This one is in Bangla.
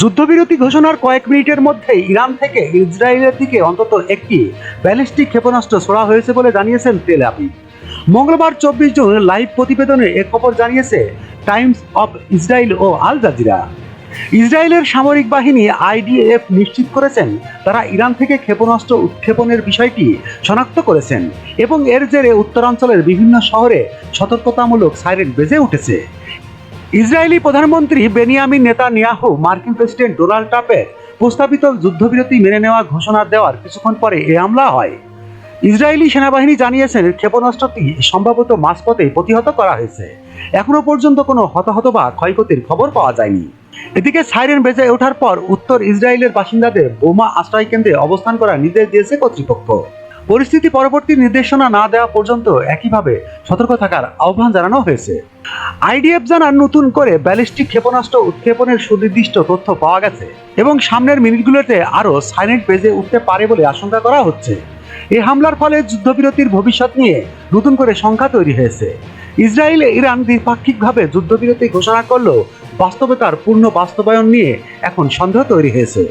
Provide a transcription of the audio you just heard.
যুদ্ধবিরতি ঘোষণার কয়েক মিনিটের মধ্যেই ইরান থেকে ইসরায়েলের দিকে অন্তত একটি ব্যালিস্টিক ক্ষেপণাস্ত্র ছোড়া হয়েছে বলে জানিয়েছেন তেল আবিব। মঙ্গলবার 24 জুন লাইভ প্রতিবেদনে এ খবর জানিয়েছে টাইমস অব ইসরায়েল ও আল জাজিরা। ইসরায়েলের সামরিক বাহিনী আইডিএফ নিশ্চিত করেছেন তারা ইরান থেকে ক্ষেপণাস্ত্র উৎক্ষেপণের বিষয়টি শনাক্ত করেছেন এবং এর জেরে উত্তরাঞ্চলের বিভিন্ন শহরে সতর্কতামূলক সাইরেন বেজে উঠেছে। ইসরায়েলি প্রধানমন্ত্রী বেনিয়ামিন নেতানিয়াহু মার্কিন প্রেসিডেন্ট ডোনাল্ড ট্রাম্পের প্রস্তাবিত যুদ্ধবিরতি মেনে নেওয়া ঘোষণা দেওয়ার কিছুক্ষণ পরে এই হামলা হয়। ইসরায়েলি সেনাবাহিনী জানিয়েছেন ক্ষেপণাস্ত্রটি সম্ভবত মাঝপথে প্রতিহত করা হয়েছে। এখনো পর্যন্ত কোনো হতাহত বা ক্ষয়ক্ষতির খবর পাওয়া যায়নি। এদিকে সাইরেন বেজে ওঠার পর উত্তর ইসরায়েলের বাসিন্দাদের বোমা আশ্রয় কেন্দ্রে অবস্থান করার নির্দেশ দিয়েছে কর্তৃপক্ষ। পরিস্থিতি পরবর্তী নির্দেশনা না দেওয়া পর্যন্ত একইভাবে সতর্ক থাকার আহ্বান জানানো হয়েছে। আইডিএফ জানান নতুন করে ব্যালিস্টিক ক্ষেপণাস্ত্র উৎক্ষেপণের সুনির্দিষ্ট তথ্য পাওয়া গেছে এবং সামনের মিনিটগুলোতে আরও সাইরেন বেজে উঠতে পারে বলে আশঙ্কা করা হচ্ছে। এই হামলার ফলে যুদ্ধবিরতির ভবিষ্যৎ নিয়ে নতুন করে সংখ্যা তৈরি হয়েছে। ইসরায়েল ইরান দ্বিপাক্ষিকভাবে যুদ্ধবিরতি ঘোষণা করলেও বাস্তবে তার পূর্ণ বাস্তবায়ন নিয়ে এখন সন্দেহ তৈরি হয়েছে।